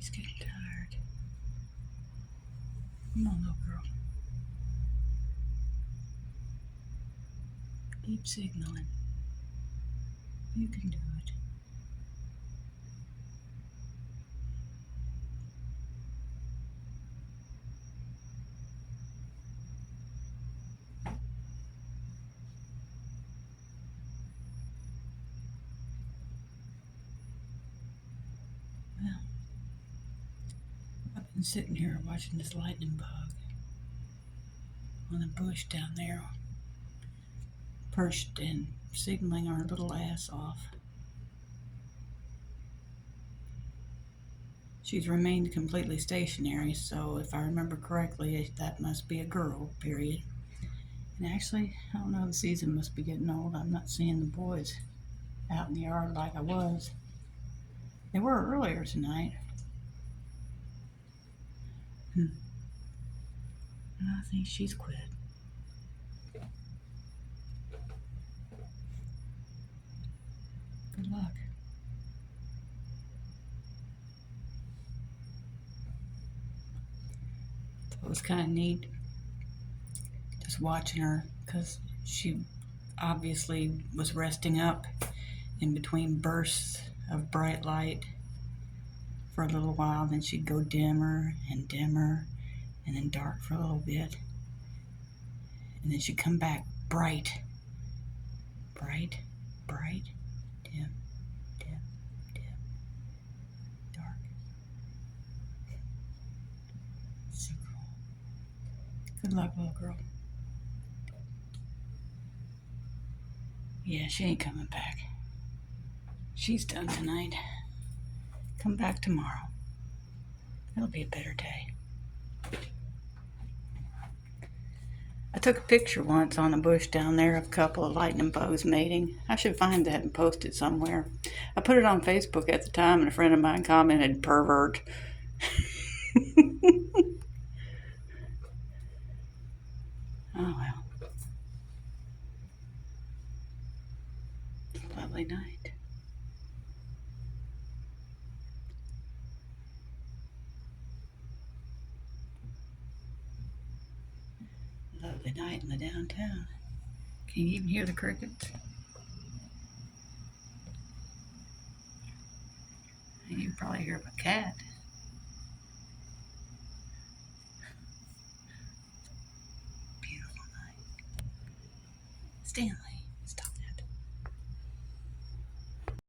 She's getting tired. Come on, little girl. Keep signaling. You can do it. Well, I've been sitting here watching this lightning bug on the bush down there, perched and signaling our little ass off. She's remained completely stationary, so if I remember correctly, that must be a girl, period. And actually, I don't know, the season must be getting old. I'm not seeing the boys out in the yard like I was. They were earlier tonight. I think she's quit. Good luck. It was kind of neat just watching her because she obviously was resting up in between bursts of bright light for a little while. Then she'd go dimmer and dimmer and then dark for a little bit. And then she'd come back bright, bright, bright, dim, dim, dim, dark. So cool. Good luck, little girl. Yeah, she ain't coming back. She's done tonight. Come back tomorrow. It'll be a better day. I took a picture once on a bush down there of a couple of lightning bugs mating. I should find that and post it somewhere. I put it on Facebook at the time, and a friend of mine commented, "Pervert." Oh well. It's a lovely night. Lovely night in the downtown. Can you even hear the crickets? You can probably hear my cat. Beautiful night. Stanley.